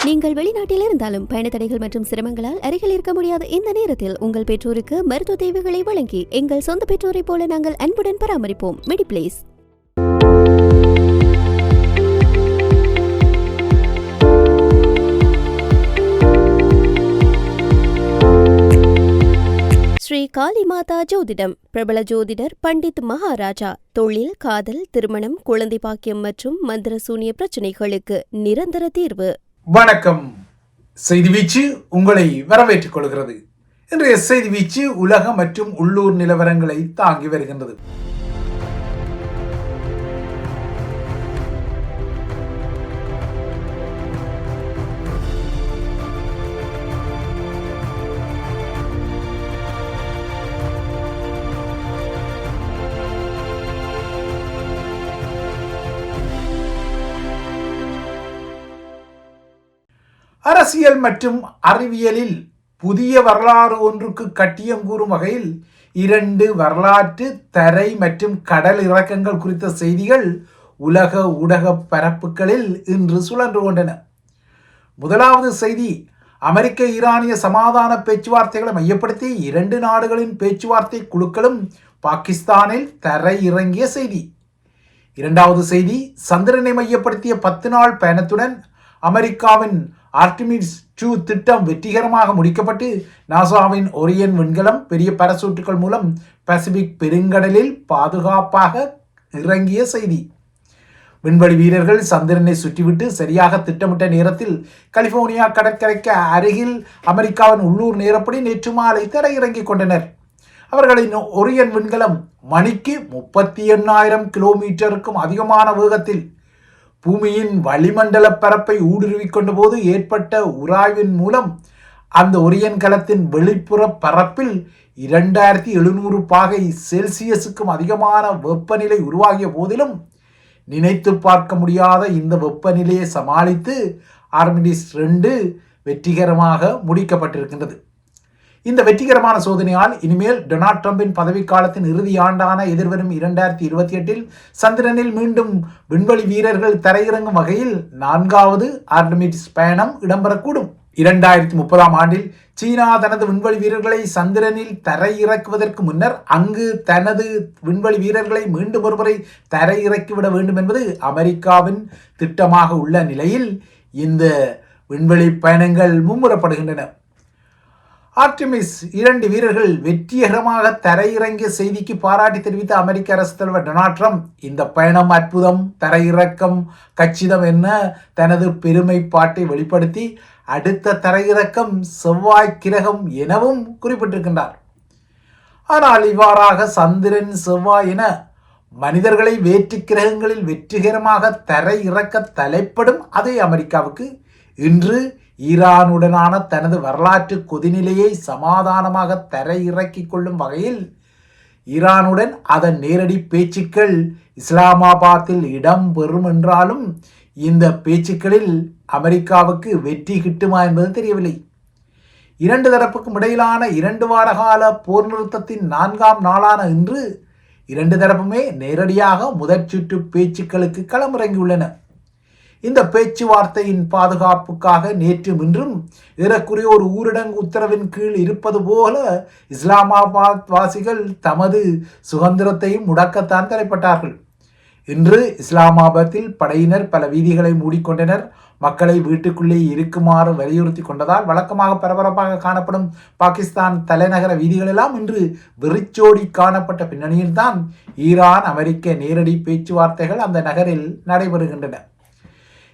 நீங்கள் வெளிநாட்டில் இருந்தாலும் பயண தடைகள் மற்றும் சிரமங்களால் அருகில் இருக்க முடியாத இந்த நேரத்தில் உங்கள் பெற்றோருக்கு மருத்துவ தேவைகளை வழங்கி எங்கள் சொந்த பெற்றோரை போல நாங்கள் அன்புடன் பராமரிப்போம். மெடிப்ளேஸ். ஸ்ரீ காளி மாதா ஜோதிடம். பிரபல ஜோதிடர் பண்டித் மகாராஜா. தொழில், காதல், திருமணம், குழந்தை பாக்கியம் மற்றும் மந்திர சூனிய பிரச்சனைகளுக்கு நிரந்தர தீர்வு. வணக்கம். செய்தி வீச்சு உங்களை வரவேற்றுக் கொள்கிறது. இன்றைய செய்தி வீச்சு உலக மற்றும் உள்ளூர் நிலவரங்களை தாங்கி வருகின்றது. அரசியல் மற்றும் அறிவியலில் புதிய வரலாறு ஒன்றுக்கு கட்டியம் கூறும் வகையில் 2 வரலாற்று தரை மற்றும் கடல் இறக்கங்கள் குறித்த செய்திகள் உலக ஊடக பரப்புகளில் இன்று சுழன்று கொண்டன. முதலாவது செய்தி, அமெரிக்க ஈரானிய சமாதான பேச்சுவார்த்தைகளை மையப்படுத்தி 2 நாடுகளின் பேச்சுவார்த்தை குழுக்களும் பாகிஸ்தானில் தரை இறங்கிய செய்தி. இரண்டாவது செய்தி, சந்திரனை மையப்படுத்திய 10 நாள் பயணத்துடன் அமெரிக்காவின் ஆர்டிமிஸ் 2 திட்டம் வெற்றிகரமாக முடிக்கப்பட்டு நாசாவின் ஒரியன் விண்கலம் பெரிய பாராசூட்டுகள் மூலம் பசிபிக் பெருங்கடலில் பாதுகாப்பாக இறங்கிய செய்தி. விண்வெளி வீரர்கள் சந்திரனை சுற்றிவிட்டு சரியாக திட்டமிட்ட நேரத்தில் கலிபோர்னியா கடற்கரைக்கு அருகில் அமெரிக்காவின் உள்ளூர் நேரப்படி நேற்று மாலை தரையிறங்கிக் கொண்டனர். அவர்களின் ஒரியன் விண்கலம் மணிக்கு 38,000 கிலோமீட்டருக்கும் அதிகமான வேகத்தில் பூமியின் வளிமண்டல பரப்பை ஊடுருவிக் கொண்ட போது ஏற்பட்ட உராய்வின் மூலம் அந்த ஒரியன் கலத்தின் வெளிப்புற பரப்பில் 2700 பாகை செல்சியஸுக்கும் அதிகமான வெப்பநிலை உருவாகிய போதிலும் நினைத்து பார்க்க முடியாத இந்த வெப்பநிலையை சமாளித்து ஆர்டிமிஸ் 2 வெற்றிகரமாக முடிக்கப்பட்டிருக்கின்றது. இந்த வெற்றிகரமான சோதனையால் இனிமேல் டொனால்ட் ட்ரம்பின் பதவிக்காலத்தின் இறுதி ஆண்டான எதிர்வரும் 2028 சந்திரனில் மீண்டும் விண்வெளி வீரர்கள் தரையிறங்கும் வகையில் 4வது ஆர்டிமிஸ் பயணம் இடம்பெறக்கூடும். 2030 ஆண்டில் சீனா தனது விண்வெளி வீரர்களை சந்திரனில் தரையிறக்குவதற்கு முன்னர் அங்கு தனது விண்வெளி வீரர்களை மீண்டும் ஒருமுறை தரையிறக்கிவிட வேண்டும் என்பது அமெரிக்காவின் திட்டமாக உள்ள நிலையில் இந்த விண்வெளி பயணங்கள் மும்முரப்படுகின்றன. ஆர்டிமிஸ் 2 வீரர்கள் வெற்றிகரமாக தரையிறங்கிய செய்திக்கு பாராட்டி தெரிவித்த அமெரிக்க அரசு தலைவர் டொனால்ட் ட்ரம்ப் இந்த பயணம் அற்புதம், தரையிறக்கம் கச்சிதம் என தனது பெருமைப்பாட்டை வெளிப்படுத்தி அடுத்த தரையிறக்கம் செவ்வாய் கிரகம் எனவும் குறிப்பிட்டிருக்கின்றார். ஆனால் இவ்வாறாக சந்திரன், செவ்வாய் என மனிதர்களை வேற்று கிரகங்களில் வெற்றிகரமாக தரையிறக்க தலைப்படும் அதே அமெரிக்காவுக்கு இன்று ஈரானுடனான தனது வரலாற்று கொதிநிலையை சமாதானமாக தரையிறக்கிக் கொள்ளும் வகையில் ஈரானுடன் அதன் நேரடி பேச்சுக்கள் இஸ்லாமாபாத்தில் இடம்பெறும் என்றாலும் இந்த பேச்சுக்களில் அமெரிக்காவுக்கு வெற்றி கிட்டுமா என்பது தெரியவில்லை. 2 தரப்புக்கும் இடையிலான 2 வார கால போர் நிறுத்தத்தின் 4ஆம் நாளான இன்று 2 தரப்புமே நேரடியாக முதற் சுற்று பேச்சுக்களுக்கு களமிறங்கியுள்ளன. இந்த பேச்சுவார்த்தையின் பாதுகாப்புக்காக நேற்றும் இன்றும் ஏறக்குறைய ஒரு ஊரடங்கு உத்தரவின் கீழ் இருப்பது போல இஸ்லாமாபாத் வாசிகள் தமது சுதந்திரத்தையும் முடக்கத்தான் தலைப்பட்டார்கள். இன்று இஸ்லாமாபாத்தில் படையினர் பல வீதிகளை மூடிக்கொண்டனர். மக்களை வீட்டுக்குள்ளே இருக்குமாறு வலியுறுத்தி கொண்டதால் வழக்கமாக பரபரப்பாக காணப்படும் பாகிஸ்தான் தலைநகர வீதிகளெல்லாம் இன்று வெறிச்சோடி காணப்பட்ட பின்னணியில்தான் ஈரான் அமெரிக்க நேரடி பேச்சுவார்த்தைகள் அந்த நகரில் நடைபெறுகின்றன.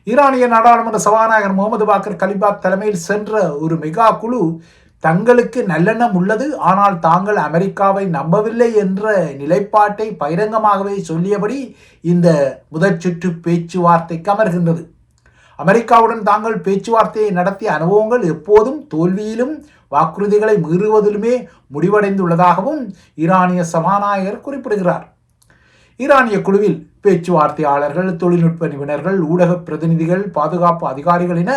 ஈரானிய நாடாளுமன்ற சபாநாயகர் முகமது பாக்கர் கலிபாத் தலைமையில் சென்ற ஒரு மெகா குழு தங்களுக்கு நல்லெண்ணம் உள்ளது, ஆனால் தாங்கள் அமெரிக்காவை நம்பவில்லை என்ற நிலைப்பாட்டை பகிரங்கமாகவே சொல்லியபடி இந்த முதற் சுற்று பேச்சுவார்த்தைக்கு அமர்கின்றது. அமெரிக்காவுடன் தாங்கள் பேச்சுவார்த்தையை நடத்திய அனுபவங்கள் எப்போதும் தோல்வியிலும் வாக்குறுதிகளை மீறுவதிலுமே முடிவடைந்துள்ளதாகவும் ஈரானிய சபாநாயகர் குறிப்பிடுகிறார். ஈரானிய குழுவில் பேச்சுவார்த்தையாளர்கள், தொழில்நுட்ப நிபுணர்கள், ஊடக பிரதிநிதிகள், பாதுகாப்பு அதிகாரிகள் என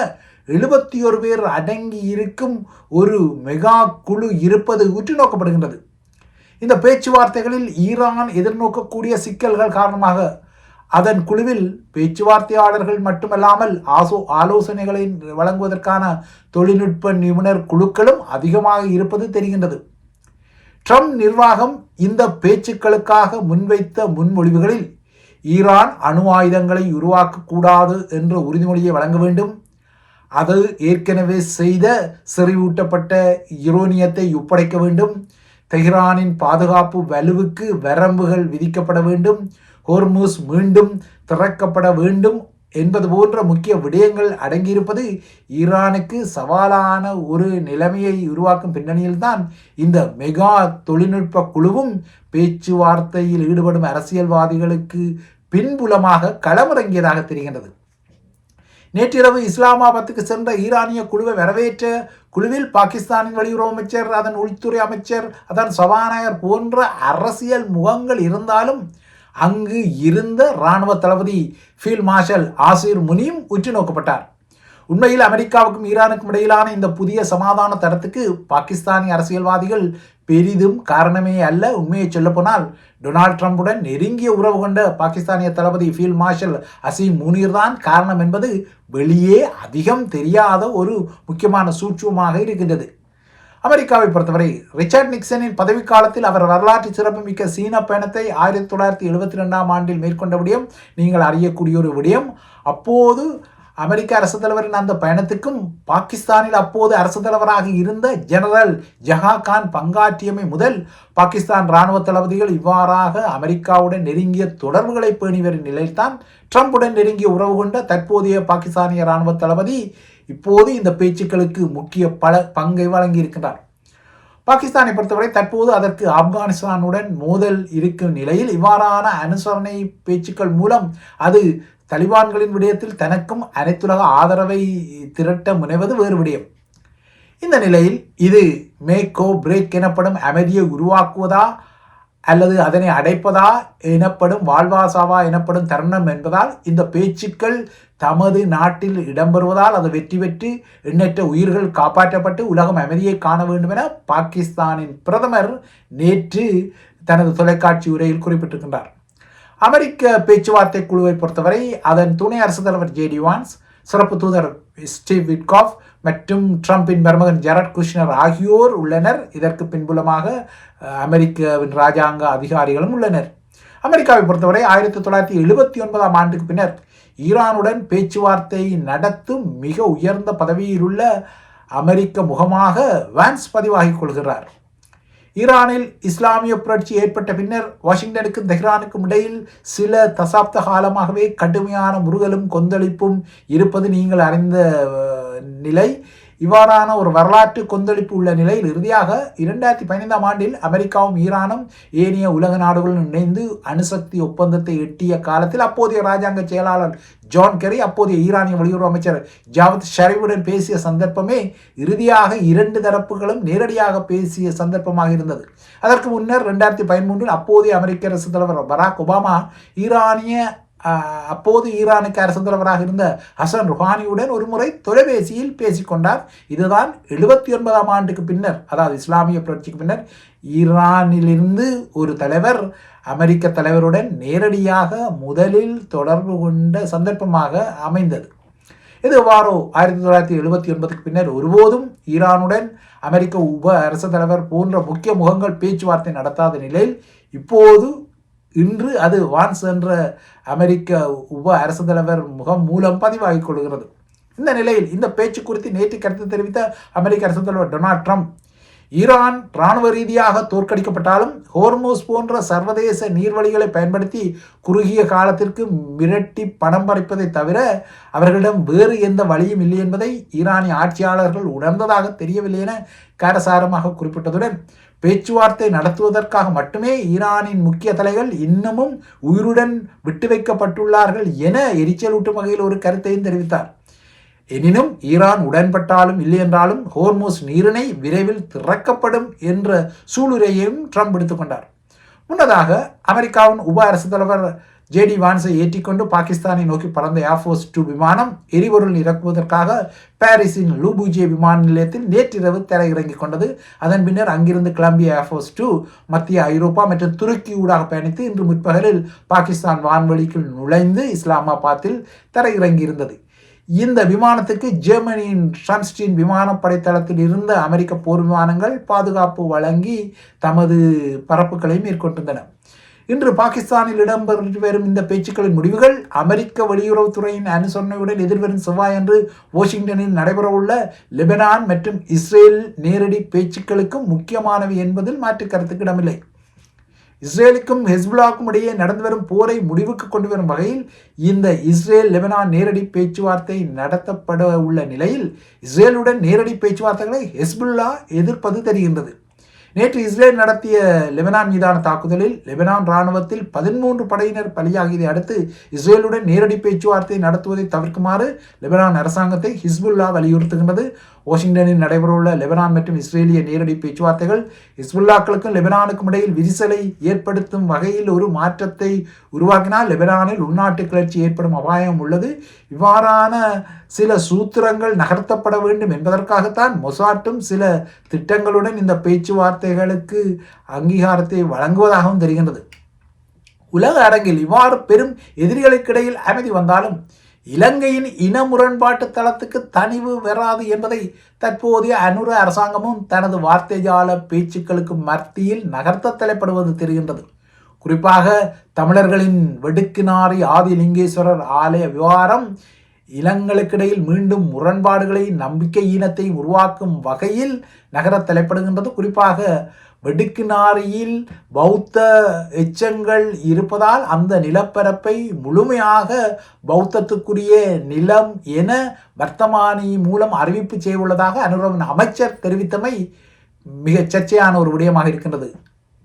71 பேர் அடங்கி இருக்கும் ஒரு மெகா குழு இருப்பது உற்று நோக்கப்படுகின்றது. இந்த பேச்சுவார்த்தைகளில் ஈரான் எதிர்நோக்கக்கூடிய சிக்கல்கள் காரணமாக அதன் குழுவில் பேச்சுவார்த்தையாளர்கள் மட்டுமல்லாமல் ஆலோசனைகளை வழங்குவதற்கான தொழில்நுட்ப நிபுணர் குழுக்களும் அதிகமாக இருப்பது தெரிகின்றது. ட்ரம்ப் நிர்வாகம் இந்த பேச்சுக்களுக்காக முன்வைத்த முன்மொழிவுகளில் ஈரான் அணு ஆயுதங்களை உருவாக்கக்கூடாது என்ற உறுதிமொழியை வழங்க வேண்டும், அது ஏற்கனவே செய்த செறிவூட்டப்பட்ட யுரேனியத்தை ஒப்படைக்க வேண்டும், தெஹ்ரானின் பாதுகாப்பு வலுவுக்கு வரம்புகள் விதிக்கப்பட வேண்டும், ஹோர்முஸ் மீண்டும் திறக்கப்பட வேண்டும் என்பது போன்ற முக்கிய விடயங்கள் அடங்கியிருப்பது ஈரானுக்கு சவாலான ஒரு நிலைமையை உருவாக்கும் பின்னணியில்தான் இந்த மெகா தொழில்நுட்ப குழுவும் பேச்சுவார்த்தையில் ஈடுபடும் அரசியல்வாதிகளுக்கு பின்புலமாக களமிறங்கியதாக தெரிகின்றது. நேற்றிரவு இஸ்லாமாபாத்துக்கு சென்ற ஈரானிய குழுவை வரவேற்ற குழுவில் பாகிஸ்தானின் வெளியுறவு அமைச்சர், அதன் உள்துறை அமைச்சர், அதன் சபாநாயகர் போன்ற அரசியல் முகங்கள் இருந்தாலும் அங்கு இருந்த இராணுவ தளபதி ஃபீல்ட் மார்ஷல் ஆசிர் முனியும் உற்று நோக்கப்பட்டார். உண்மையில் அமெரிக்காவுக்கும் ஈரானுக்கும் இடையிலான இந்த புதிய சமாதான தரத்துக்கு பாகிஸ்தானிய அரசியல்வாதிகள் பெரிதும் காரணமே அல்ல. உண்மையை சொல்லப்போனால் டொனால்ட் ட்ரம்புடன் நெருங்கிய உறவு கொண்ட பாகிஸ்தானிய தளபதி ஃபீல்ட் மார்ஷல் அசீம் முனீர் தான் காரணம் என்பது வெளியே அதிகம் தெரியாத ஒரு முக்கியமான சூட்சுமமாக இருக்கின்றது. அமெரிக்காவை பொறுத்தவரை ரிச்சர்ட் நிக்சனின் பதவிக்காலத்தில் அவர் வரலாற்று சிறப்புமிக்க சீன பயணத்தை 1972ஆம் ஆண்டில் மேற்கொண்ட விடயம் நீங்கள் அறியக்கூடிய ஒரு விடயம். அப்போது அமெரிக்க அரசு தலைவரின் அந்த பயணத்துக்கும் பாகிஸ்தானில் அப்போது அரசு தலைவராக இருந்த ஜெனரல் ஜஹாகான் பங்காற்றியமை முதல் பாகிஸ்தான் இராணுவ தளபதிகள் இவ்வாறாக அமெரிக்காவுடன் நெருங்கிய தொடர்புகளை பேணி வரும் நிலையில்தான் ட்ரம்புடன் நெருங்கிய உறவு கொண்ட தற்போதைய பாகிஸ்தானிய இராணுவ தளபதி இப்போது இந்த பேச்சுக்களுக்கு முக்கிய பங்கை வழங்கியிருக்கிறார். பாகிஸ்தானை பொறுத்தவரை தற்போது அதற்கு ஆப்கானிஸ்தானுடன் மோதல் இருக்கும் நிலையில் இவ்வாறான அனுசரணை பேச்சுக்கள் மூலம் அது தலிபான்களின் விடயத்தில் தனக்கும் அனைத்துலக ஆதரவை திரட்ட முனைவது வேறு விடயம். இந்த நிலையில் இது மேக்கோ பிரேக் எனப்படும் அமைதியை உருவாக்குவதா அல்லது அதனை அடைப்பதா எனப்படும் வாழ்வாசாவா எனப்படும் தருணம் என்பதால் இந்த பேச்சுக்கள் தமது நாட்டில் இடம்பெறுவதால் அது வெற்றி பெற்று எண்ணற்ற உயிர்கள் காப்பாற்றப்பட்டு உலகம் அமைதியை காண வேண்டும் என பாகிஸ்தானின் பிரதமர் நேற்று தனது தொலைக்காட்சி உரையில் குறிப்பிட்டிருக்கின்றார். அமெரிக்க பேச்சுவார்த்தை குழுவை பொறுத்தவரை அதன் துணை அரசு தலைவர் ஜேடி வான்ஸ், சிறப்பு தூதர் ஸ்டீவ் விட்காஃப் மற்றும் ட்ரம்பின் மருமகன் ஜெரட் குஷ்னர் ஆகியோர் உள்ளனர். இதற்கு பின்புலமாக அமெரிக்காவின் இராஜாங்க அதிகாரிகளும் உள்ளனர். அமெரிக்காவை பொறுத்தவரை 1979ஆம் ஆண்டுக்கு பின்னர் ஈரானுடன் பேச்சுவார்த்தை நடத்தும் மிக உயர்ந்த பதவியில் உள்ள அமெரிக்க முகமாக வான்ஸ் பதிவாகிக் கொள்கிறார். ஈரானில் இஸ்லாமிய புரட்சி ஏற்பட்ட பின்னர் வாஷிங்டனுக்கும் தெஹ்ரானுக்கும் இடையில் சில தசாப்த காலமாகவே கடுமையான முறுகலும் கொந்தளிப்பும் இருப்பது நீங்கள் அறிந்த நிலை. இவ்வாறான ஒரு வரலாற்று கொந்தளிப்பு உள்ள நிலையில் இறுதியாக 2015ஆம் ஆண்டில் அமெரிக்காவும் ஈரானும் ஏனைய உலக நாடுகளுடன் இணைந்து அணுசக்தி ஒப்பந்தத்தை எட்டிய காலத்தில் அப்போதைய இராஜாங்க செயலாளர் ஜான் கெரி அப்போதைய ஈரானிய வெளியுறவு அமைச்சர் ஜாவத் ஷரீஃபுடன் பேசிய சந்தர்ப்பமே இறுதியாக இரண்டு தரப்புகளும் நேரடியாக பேசிய சந்தர்ப்பமாக இருந்தது. அதற்கு முன்னர் 2013 அப்போதைய அமெரிக்க அரசு தலைவர் பராக் ஒபாமா அப்போது ஈரானுக்கு அரசு தலைவராக இருந்த ஹசன் ருஹானியுடன் ஒரு முறை தொலைபேசியில் பேசிக்கொண்டார். இதுதான் 79ஆம் ஆண்டுக்கு பின்னர், அதாவது இஸ்லாமிய புரட்சிக்கு பின்னர் ஈரானிலிருந்து ஒரு தலைவர் அமெரிக்க தலைவருடன் நேரடியாக முதலில் தொடர்பு கொண்ட சந்தர்ப்பமாக அமைந்தது. இது எவ்வாறோ 1979க்கு பின்னர் ஒருபோதும் ஈரானுடன் அமெரிக்க உப அரசு தலைவர் போன்ற முக்கிய முகங்கள் பேச்சுவார்த்தை நடத்தாத நிலையில் இப்போது இன்று அது வான்ஸ் என்ற அமெரிக்க உப அரசு தலைவர் முகம் மூலம் பதிவாகிக் கொள்கிறது. இந்த நிலையில் இந்த பேச்சு குறித்து நேற்று கருத்து தெரிவித்த அமெரிக்க அரசு தலைவர் டொனால்ட் ட்ரம்ப், ஈரான் இராணுவ ரீதியாக தோற்கடிக்கப்பட்டாலும் ஹோர்முஸ் போன்ற சர்வதேச நீர்வழிகளை பயன்படுத்தி குறுகிய காலத்திற்கு மிரட்டி பணம் பறிப்பதை தவிர அவர்களிடம் வேறு எந்த வழியும் இல்லை என்பதை ஈரானிய ஆட்சியாளர்கள் உணர்ந்ததாக தெரியவில்லை என காரசாரமாக குறிப்பிட்டதுடன், பேச்சுவார்த்தை நடத்துவதற்காக மட்டுமே ஈரானின் முக்கிய தலைகள் இன்னமும் உயிருடன் விட்டு வைக்கப்பட்டுள்ளார்கள் என எரிச்சலூட்டும் வகையில் ஒரு கருத்தையும் தெரிவித்தார். எனினும் ஈரான் உடன்பட்டாலும் இல்லை என்றாலும் ஹோர்முஸ் நீரிணை விரைவில் திறக்கப்படும் என்ற சூளுரையையும் ட்ரம்ப் எடுத்துக்கொண்டார். முன்னதாக அமெரிக்காவின் உப அரசு தலைவர் ஜேடி வான்ஸை ஏற்றிக்கொண்டு பாகிஸ்தானை நோக்கி பறந்த ஏர்ஃபோர்ஸ் 2 விமானம் எரிபொருள் இறக்குவதற்காக பாரிஸின் லூபூஜே விமான நிலையத்தில் நேற்றிரவு தரையிறங்கிக் கொண்டது. அதன் பின்னர் அங்கிருந்து கிளம்பிய ஏர்ஃபோர்ஸ் 2 மத்திய ஐரோப்பா மற்றும் துருக்கி ஊடாக பயணித்து இன்று முற்பகலில் பாகிஸ்தான் வான்வெளிக்குள் நுழைந்து இஸ்லாமாபாத்தில் தரையிறங்கியிருந்தது. இந்த விமானத்துக்கு ஜெர்மனியின் ஷாம்ஸ்டீன் விமானப்படை தளத்தில் இருந்த அமெரிக்க போர் விமானங்கள் பாதுகாப்பு வழங்கி தமது பரப்புகளை மேற்கொண்டிருந்தன. இன்று பாகிஸ்தானில் இடம்பெற்று வரும் இந்த பேச்சுக்களின் முடிவுகள் அமெரிக்க வெளியுறவுத்துறையின் அனுசரணையுடன் எதிர்வரும் செவ்வாயன்று வாஷிங்டனில் நடைபெறவுள்ள லெபனான் மற்றும் இஸ்ரேல் நேரடி பேச்சுக்களுக்கும் முக்கியமானவை என்பதில் மாற்று கருத்துக்கு இடமில்லை. இஸ்ரேலுக்கும் ஹெஸ்புல்லாவுக்கும் இடையே நடந்து வரும் போரை முடிவுக்கு கொண்டு வரும் வகையில் இந்த இஸ்ரேல் லெபனான் நேரடி பேச்சுவார்த்தை நடத்தப்பட உள்ள நிலையில் இஸ்ரேலுடன் நேரடி பேச்சுவார்த்தைகளை ஹெஸ்புல்லா எதிர்ப்பது தெரிகின்றது. நேற்று இஸ்ரேல் நடத்திய லெபனான் மீதான தாக்குதலில் லெபனான் இராணுவத்தில் 13 படையினர் பலியாகியதை அடுத்து இஸ்ரேலுடன் நேரடி பேச்சுவார்த்தை நடத்துவதை தவிர்க்குமாறு லெபனான் அரசாங்கத்தை ஹிஸ்புல்லா வலியுறுத்துகின்றது. வாஷிங்டனில் நடைபெறவுள்ள லெபனான் மற்றும் இஸ்ரேலிய நேரடி பேச்சுவார்த்தைகள் ஹிஸ்புல்லாக்களுக்கும் லெபனானுக்கும் இடையில் விரிசலை ஏற்படுத்தும் வகையில் ஒரு மாற்றத்தை உருவாக்கினால் லெபனானில் உள்நாட்டு கிளர்ச்சி ஏற்படும் அபாயம் உள்ளது. இவ்வாறான சில சூத்திரங்கள் நகர்த்தப்பட வேண்டும் என்பதற்காகத்தான் மொசாட்டும் சில திட்டங்களுடன் இந்த பேச்சுவார்த்தைகளுக்கு அங்கீகாரத்தை வழங்குவதாகவும் தெரிகின்றது. உலக அரங்கில் இவ்வாறு பெரும் எதிரிகளுக்கிடையில் அமைதி வந்தாலும் இலங்கையின் இன முரண்பாட்டு தளத்துக்கு தனிவு வராது என்பதை தற்போதைய அனுர அரசாங்கமும் தனது வார்த்தைஜால பேச்சுக்களுக்கு மத்தியில் நகர்த்த தலைப்படுவது தெரிகின்றது. குறிப்பாக தமிழர்களின் வெடுக்கினாரி ஆதிலிங்கேஸ்வரர் ஆலய விவகாரம் இனங்களுக்கிடையில் மீண்டும் முரண்பாடுகளை நம்பிக்கையீனத்தை உருவாக்கும் வகையில் நகர தலைப்படுகின்றது. குறிப்பாக வெடுக்கினாரியில் பௌத்த எச்சங்கள் இருப்பதால் அந்த நிலப்பரப்பை முழுமையாக பௌத்தத்துக்குரிய நிலம் என வர்த்தமானி மூலம் அறிவிப்பு செய்துள்ளதாக அனுரவின் அமைச்சர் தெரிவித்தமை மிக சர்ச்சையான ஒரு விடயமாக இருக்கின்றது.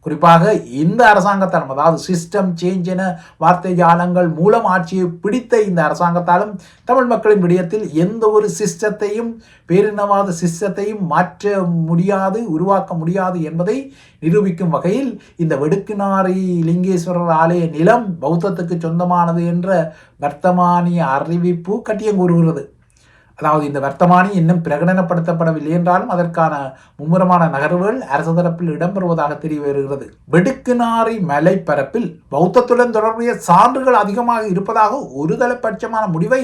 குறிப்பாக இந்த அரசாங்கத்தாலும், அதாவது சிஸ்டம் சேஞ்ச் என வார்த்தை ஜாலங்கள் மூலம் ஆட்சியை பிடித்த இந்த அரசாங்கத்தாலும் தமிழ் மக்களின் விடயத்தில் எந்த ஒரு சிஸ்டத்தையும் பேரினவாத சிஸ்டத்தையும் மாற்ற முடியாது, உருவாக்க முடியாது என்பதை நிரூபிக்கும் வகையில் இந்த வெடுக்கினாரி லிங்கேஸ்வரர் ஆலய நிலம் பௌத்தத்துக்கு சொந்தமானது என்ற வர்த்தமானிய அறிவிப்பு கட்டியம் கூறுகிறது. அதாவது இந்த வர்த்தமானி இன்னும் பிரகடனப்படுத்தப்படவில்லை என்றாலும் அதற்கான மும்முரமான நகர்வுகள் அரசு தரப்பில் இடம்பெறுவதாக தெரிய வருகிறது. வெடுக்கினாரி மலைப்பரப்பில் பௌத்தத்துடன் தொடர்புடைய சான்றுகள் அதிகமாக இருப்பதாக ஒரு தலைப்பட்சமான முடிவை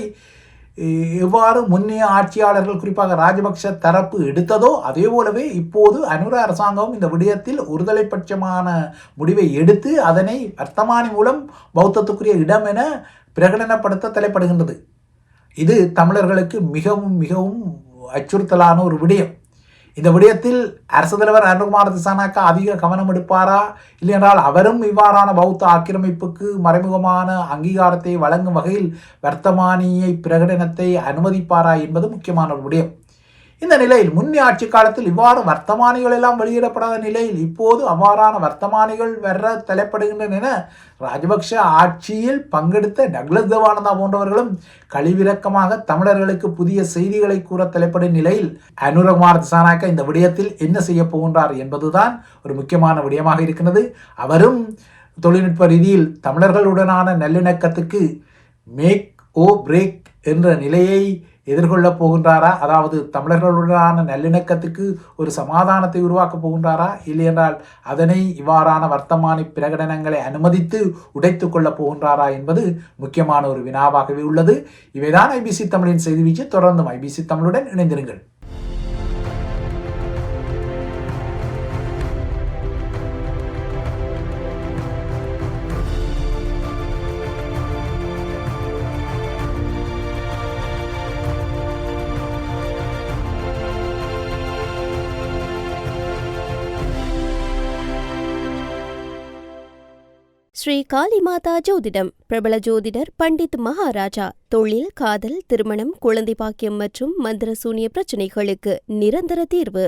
எவ்வாறு முன்னைய ஆட்சியாளர்கள் குறிப்பாக ராஜபக்ஷ தரப்பு எடுத்ததோ அதே போலவே இப்போது அனுர அரசாங்கம் இந்த விடயத்தில் ஒருதலைப்பட்சமான முடிவை எடுத்து அதனை வர்த்தமானி மூலம் பௌத்தத்துக்குரிய இடம் என பிரகடனப்படுத்த தலைப்படுகின்றது. இது தமிழர்களுக்கு மிகவும் மிகவும் அச்சுறுத்தலான ஒரு விடயம். இந்த விடயத்தில் அரசு தலைவர் அனுகுமார திசாநாயக்கா அதிக கவனம் எடுப்பாரா, இல்லையென்றால் அவரும் இவ்வாறான பௌத்த ஆக்கிரமிப்புக்கு மறைமுகமான அங்கீகாரத்தை வழங்கும் வகையில் வர்த்தமானியை பிரகடனத்தை அனுமதிப்பாரா என்பது முக்கியமான ஒரு விடயம். இந்த நிலையில் முன்னே ஆட்சி காலத்தில் இவ்வாறு வர்த்தமானிகள் எல்லாம் வெளியிடப்படாத நிலையில் இப்போது அவ்வாறான வர்த்தமானிகள் வர தலைப்படுகின்றன என ராஜபக்ஷ ஆட்சியில் பங்கெடுத்த டக்ளஸ் தேவானந்தா போன்றவர்களும் கழிவிறக்கமாக தமிழர்களுக்கு புதிய செய்திகளை கூற தலைப்படும் நிலையில் அனுரகுமார் திசாநாயக்கா இந்த விடயத்தில் என்ன செய்ய போகின்றார் என்பதுதான் ஒரு முக்கியமான விடயமாக இருக்கிறது. அவரும் தொழில்நுட்ப ரீதியில் தமிழர்களுடனான நல்லிணக்கத்துக்கு மேக் ஓ பிரேக் என்ற நிலையை எதிர்கொள்ளப் போகின்றாரா, அதாவது தமிழர்களுடனான நல்லிணக்கத்துக்கு ஒரு சமாதானத்தை உருவாக்கப் போகின்றாரா, இல்லையென்றால் அதனை இவ்வாறான வர்த்தமானி பிரகடனங்களை அனுமதித்து உடைத்து கொள்ளப் போகின்றாரா என்பது முக்கியமான ஒரு வினாவாகவே உள்ளது. இவைதான் ஐபிசி தமிழின் செய்தி வீச்சு. தொடர்ந்தும் ஐபிசி தமிழுடன் இணைந்திருங்கள். ஸ்ரீ காளிமாதா ஜோதிடம். பிரபல ஜோதிடர் பண்டித் மகாராஜா. தொழில், காதல், திருமணம், குழந்தை பாக்கியம் மற்றும் மந்திர சூனிய பிரச்சினைகளுக்கு நிரந்தர தீர்வு.